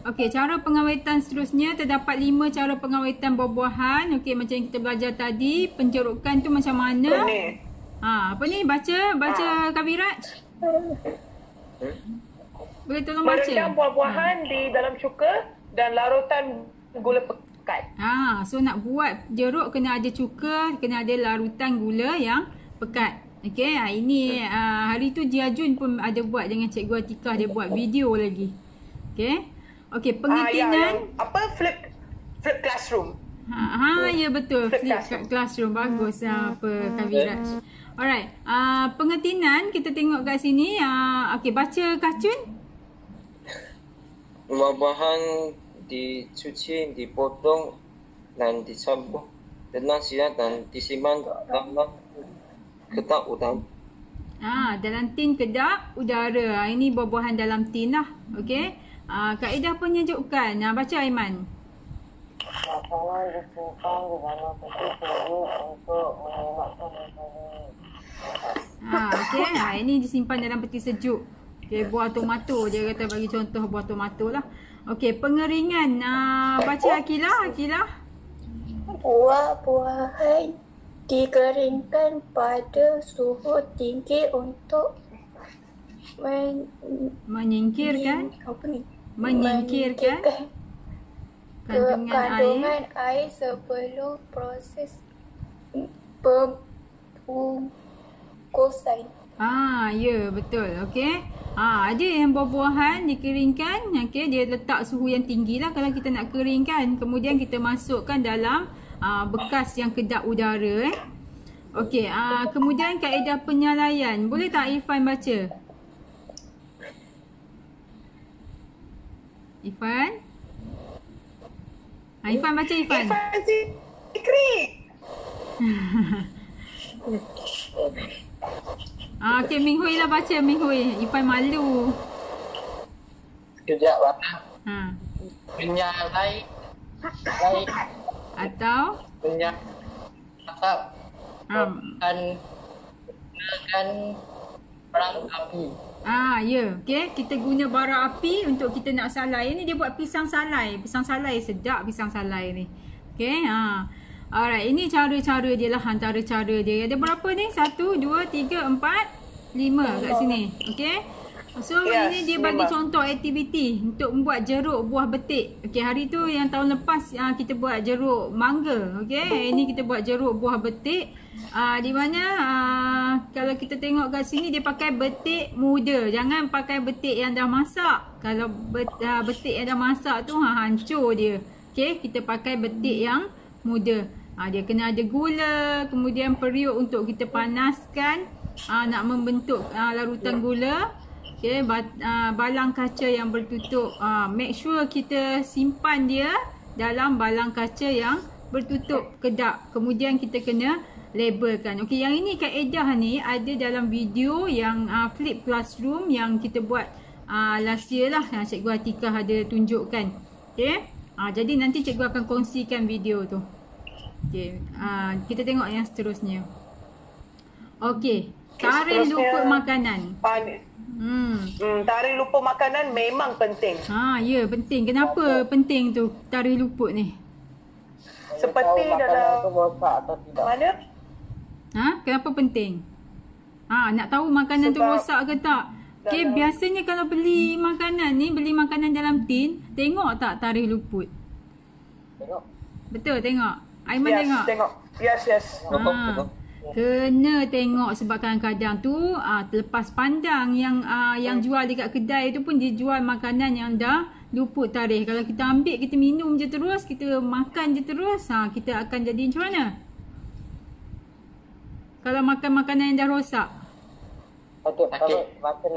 Okey, cara pengawetan seterusnya terdapat 5 cara pengawetan buah-buahan. Okey, macam yang kita belajar tadi, pencerukan tu macam mana? Apa ni? Baca Kak Viraj. Boleh tolong baca? Merendam buah-buahan di dalam cuka dan larutan gula pekat. So nak buat jeruk kena ada cuka, kena ada larutan gula yang pekat. Okey, ini hari tu Jia Jun pun ada buat dengan Cikgu Atikah, dia buat video lagi. Okey. Okey, pengertian flip classroom. Ya betul, flip classroom. Bagus Kak Viraj. Alright, pengertian kita tengok kat sini. Okey, baca Kak Chun. Buah-buahan dicuci, dipotong dan dicampur dengan siap dan disimpan dalam kedap udara. Dalam tin kedap udara. Ini buah-buahan dalam tin lah. Okey. Kaedah penyejukkan. Baca Aiman. Makanan disimpan di dalam peti sejuk untuk menyelamatkan Okey. Ini disimpan dalam peti sejuk. Okey, buah tomato. Dia kata bagi contoh buah tomato lah. Okey, pengeringan. Baca Akilah. Buah-buahan dikeringkan pada suhu tinggi untuk menyingkirkan kandungan air sebelum proses pembungkusan. Ya betul. Okey. Ada yang buah-buahan dikeringkan, okey, dia letak suhu yang tinggi lah kalau kita nak keringkan. Kemudian kita masukkan dalam bekas yang kedap udara. Okey, kemudian kaedah penyalaian. Boleh tak Irfan baca? Irfan baca Irfan. Irfan Zikri. Okey, Ming Hui lah baca, Ming Hui. Irfan malu. Sekejap warna. Penyalai atau atap dan gunakan perang api. Ya. Okey, kita guna bara api untuk kita nak salai. Ini dia buat pisang salai. Pisang salai sedap pisang salai ni. Okey, alright, ini cara-cara dia lah, antara cara dia. Ada berapa ni? 1 2 3 4 5 kat sini. Okey. So ini dia bagi contoh aktiviti untuk membuat jeruk buah betik. Okey, hari tu yang tahun lepas kita buat jeruk mangga. Okey, ini kita buat jeruk buah betik. Di mana kalau kita tengok kat sini dia pakai betik muda. Jangan pakai betik yang dah masak. Kalau betik yang dah masak tu hancur dia. Okey, kita pakai betik yang muda. Dia kena ada gula, kemudian periuk untuk kita panaskan, nak membentuk larutan gula. Okay, balang kaca yang bertutup. Make sure kita simpan dia dalam balang kaca yang bertutup kedap. Kemudian kita kena labelkan. Okey, yang ini kaedah ni ada dalam video yang flip classroom yang kita buat last year lah. Cikgu Atikah ada tunjukkan. Okey. Jadi nanti cikgu akan kongsikan video tu. Okey. Kita tengok yang seterusnya. Okey. Tarikh luput makanan. Tarikh luput makanan memang penting. Ya, penting. Kenapa penting tu tarikh luput ni? Seperti dalam mana? Kenapa penting? Nak tahu makanan tu rosak ke tak? Okey, biasanya kalau beli makanan ni, beli makanan dalam tin, tengok tak tarikh luput? Tengok. Betul, tengok. Aiman tengok. Yes. Kena tengok sebab kadang-kadang tu terlepas pandang yang jual dekat kedai tu pun dia jual makanan yang dah luput tarikh. Kalau kita ambil, kita minum je terus, kita makan je terus, kita akan jadi macam mana? Kalau makan makanan yang dah rosak. Sakit perut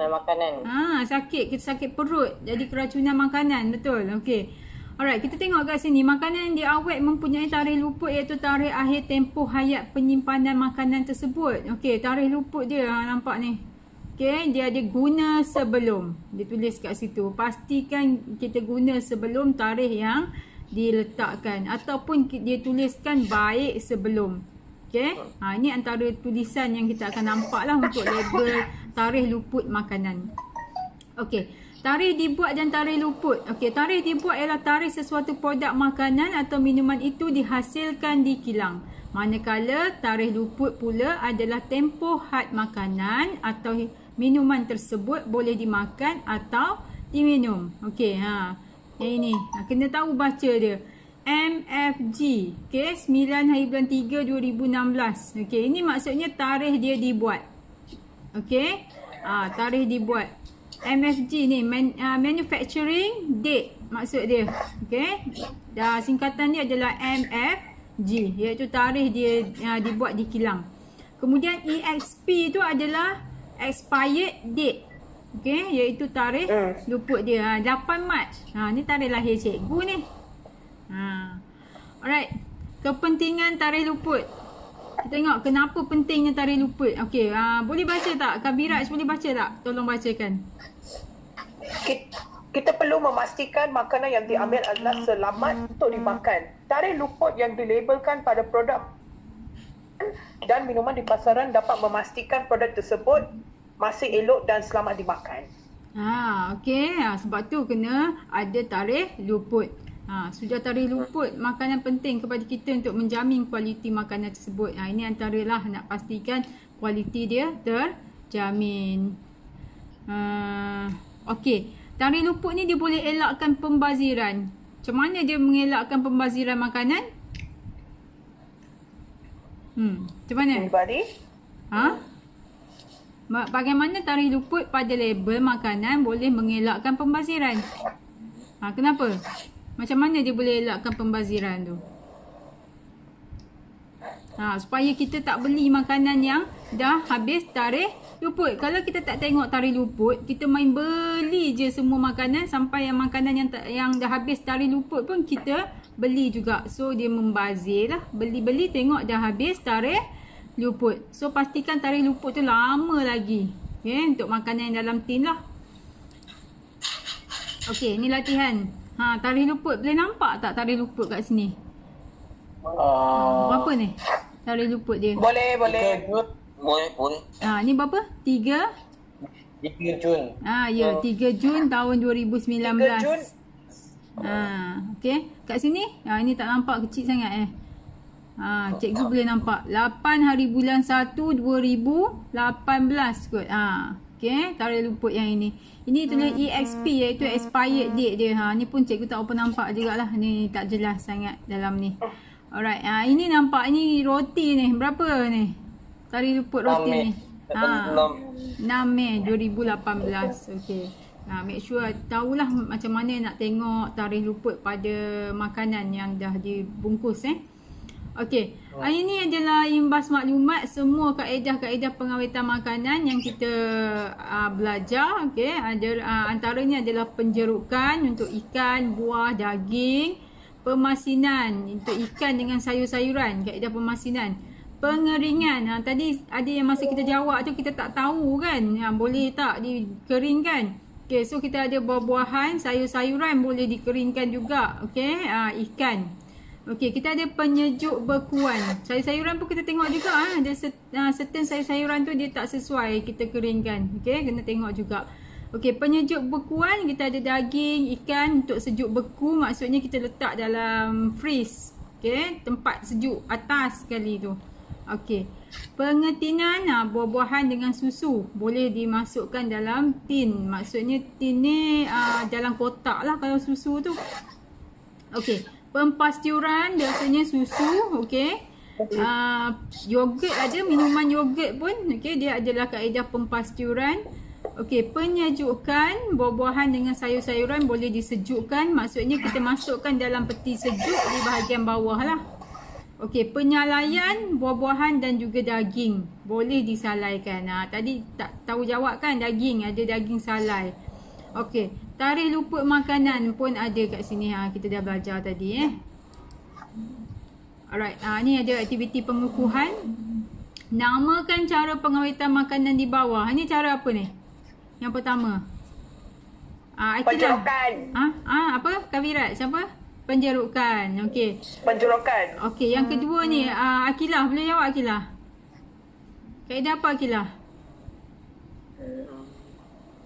makanan. Sakit, kita sakit perut. Jadi keracunan makanan, betul. Okey. Alright, kita tengok kat sini. Makanan yang diawet mempunyai tarikh luput iaitu tarikh akhir tempoh hayat penyimpanan makanan tersebut. Okey, tarikh luput dia nampak ni. Okey, dia ada guna sebelum. Dia tulis kat situ. Pastikan kita guna sebelum tarikh yang diletakkan ataupun dia tuliskan baik sebelum. Okey. Ini antara tulisan yang kita akan nampak lah untuk label tarikh luput makanan. Okey. Tarikh dibuat dan tarikh luput. Okey, tarikh dibuat ialah tarikh sesuatu produk makanan atau minuman itu dihasilkan di kilang. Manakala tarikh luput pula adalah tempoh had makanan atau minuman tersebut boleh dimakan atau diminum. Okey, yang ini. Kena tahu baca dia. MFG. Okey, 9/3/2016. Okey, ini maksudnya tarikh dia dibuat. Okey. Tarikh dibuat. MFG ni manufacturing date maksud dia. Okey. Dan singkatan dia adalah MFG, iaitu tarikh dia dibuat di kilang. Kemudian EXP tu adalah expired date. Okey, iaitu tarikh luput dia. 8 Mac. Ni tarikh lahir cikgu ni. Alright. Kepentingan tarikh luput. Kita tengok kenapa pentingnya tarikh luput. Okey, boleh baca tak? Kabiraj boleh baca tak? Tolong bacakan. Kita perlu memastikan makanan yang diambil adalah selamat untuk dimakan. Tarikh luput yang dilabelkan pada produk dan minuman di pasaran dapat memastikan produk tersebut masih elok dan selamat dimakan. Okey. Sebab tu kena ada tarikh luput. Sudah tarikh luput, makanan penting kepada kita untuk menjamin kualiti makanan tersebut. Ini antaralah nak pastikan kualiti dia terjamin. Okey, tarikh luput ni dia boleh elakkan pembaziran. Macam mana dia mengelakkan pembaziran makanan? Macam mana? Anybody? Bagaimana tarikh luput pada label makanan boleh mengelakkan pembaziran? Kenapa? Macam mana dia boleh elakkan pembaziran tu? Supaya kita tak beli makanan yang dah habis tarikh luput. Kalau kita tak tengok tarikh luput, kita main beli je semua makanan sampai yang makanan yang dah habis tarikh luput pun kita beli juga. So dia membazir lah. Beli-beli tengok dah habis tarikh luput. So pastikan tarikh luput tu lama lagi. Okay, untuk makanan yang dalam tin lah. Okay, ni latihan. Tarikh luput. Boleh nampak tak tarikh luput kat sini? Berapa ni? Tarikh luput dia. Boleh. Boleh. Ni berapa? 3 Jun. Ya, 3 Jun tahun 2019. 3 Jun. Okey. Kat sini, ini tak nampak, kecil sangat cikgu boleh nampak. 8 hari bulan 1 2018 kot. Okey, tarikh luput yang ini. Ini tulis EXP, iaitu expired date dia. Ni pun cikgu tak apa nampak jugalah. Ni tak jelas sangat dalam ni. Alright, ini nampak ni roti ni. Berapa ni? Tarikh luput roti ni. 6 Mei 2018. Okey. Make sure tahulah macam mana nak tengok tarikh luput pada makanan yang dah dibungkus Okey. Ini adalah imbas maklumat semua kaedah-kaedah pengawetan makanan yang kita belajar. Okey. Antaranya adalah penjerukan untuk ikan, buah, daging, pemasinan untuk ikan dengan sayur-sayuran, kaedah pemasinan. Pengeringan. Tadi ada yang masa kita jawab tu kita tak tahu kan. Boleh tak dikeringkan? Okey, so kita ada buah-buahan, sayur-sayuran boleh dikeringkan juga. Okey, ikan. Okey, kita ada penyejuk bekuan. Sayur-sayuran pun kita tengok juga. Ada certain sayur-sayuran tu dia tak sesuai kita keringkan. Okey, kena tengok juga. Okey, penyejuk bekuan kita ada daging, ikan untuk sejuk beku. Maksudnya kita letak dalam freeze. Okey, tempat sejuk atas sekali tu. Okey. Pengetinan buah-buahan dengan susu boleh dimasukkan dalam tin. Maksudnya tin ni dalam kotak lah kalau susu tu. Okey. Pempasturan biasanya susu, okey. Yogurt ada, minuman yogurt pun, okey, dia adalah kaedah pempasturan. Okey, penyejukan buah-buahan dengan sayur-sayuran boleh disejukkan, maksudnya kita masukkan dalam peti sejuk di bahagian bawah lah. Okey, penyalaian buah-buahan dan juga daging boleh disalaikan. Tadi tak tahu jawab kan, daging, ada daging salai. Okey, tarikh luput makanan pun ada kat sini. Kita dah belajar tadi Alright, ni ada aktiviti pengukuhan. Namakan cara pengawetan makanan di bawah. Ni cara apa ni? Yang pertama. Penjerukan. Apa? Kavirat, siapa? Penjerukan. Okey. Penjerukan. Okey, yang kedua ni Akilah, boleh jawab Akilah? Kaedah apa Akilah?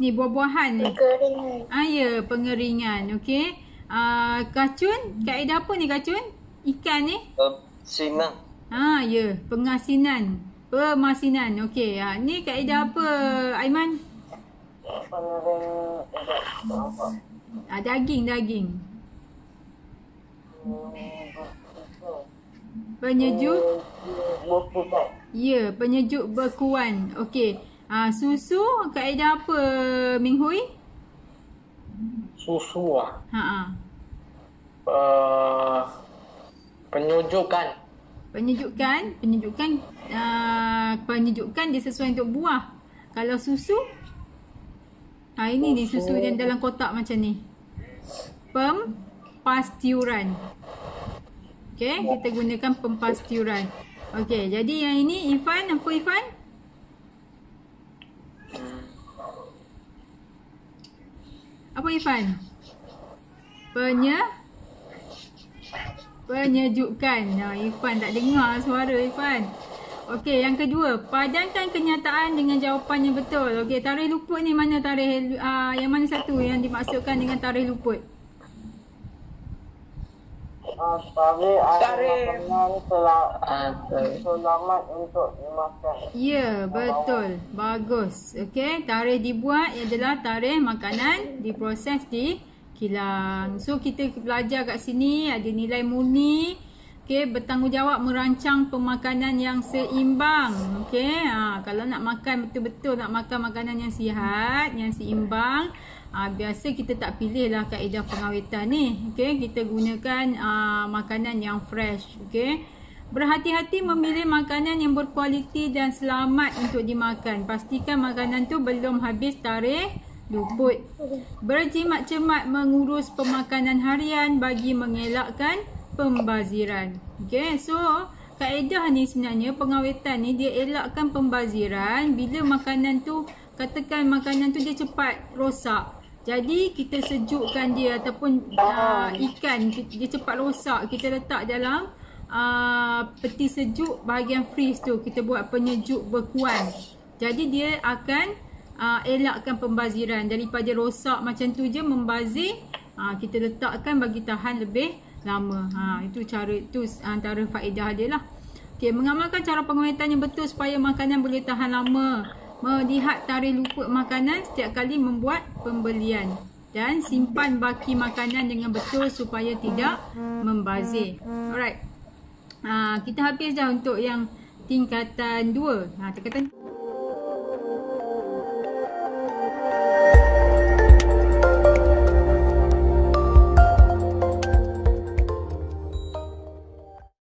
Ni buah-buahan ni. Kekeringan. Ya, pengeringan. Okey. Kacun, kaedah apa ni kacun? Ikan ni? Sinan. Ya, pengasinan. Pemasinan. Okey. Ni kaedah apa, Aiman? Daging. Penyejuk. Ya, penyejuk bekuan. Okey. Susu, kaedah apa, Ming Hui? Susu lah. Penyejukan. Penyejukan dia sesuai untuk buah. Kalau susu, ini ni susu yang dalam kotak macam ni. Pempasturan. Okey, kita gunakan pempasturan. Okey, jadi yang ini Irfan, apa Irfan? Apa Irfan? Penyejukan. Irfan tak dengar suara Irfan. Okey, yang kedua, padankan kenyataan dengan jawapan yang betul. Okey, tarikh luput ni mana tarikh, yang mana satu yang dimaksudkan dengan tarikh luput? Tarikh selamat untuk dimakan. Ya, betul. Bagus. Okey, tarikh dibuat adalah tarikh makanan diproses di kilang. So, kita belajar kat sini ada nilai murni. Okey, bertanggungjawab merancang pemakanan yang seimbang. Okey, kalau nak makan betul-betul, nak makan makanan yang sihat, yang seimbang, biasa kita tak pilih lah kaedah pengawetan ni. Okey, kita gunakan makanan yang fresh. Okey, berhati-hati memilih makanan yang berkualiti dan selamat untuk dimakan. Pastikan makanan tu belum habis tarikh luput. Berjimat-cemat mengurus pemakanan harian bagi mengelakkan pembaziran. Okey, so kaedah ni sebenarnya pengawetan ni dia elakkan pembaziran bila makanan tu, katakan makanan tu dia cepat rosak. Jadi kita sejukkan dia ataupun ikan dia cepat rosak, kita letak dalam peti sejuk bahagian freeze tu, kita buat penyejuk bekuan. Jadi dia akan elakkan pembaziran daripada rosak macam tu je membazir. Kita letakkan bagi tahan lebih lama. Itu cara, itu antara faedah dia lah. Okey, mengamalkan cara pengawetan yang betul supaya makanan boleh tahan lama. Melihat tarikh luput makanan setiap kali membuat pembelian. Dan simpan baki makanan dengan betul supaya tidak membazir. Alright. Kita habis dah untuk yang tingkatan 2. Tingkatan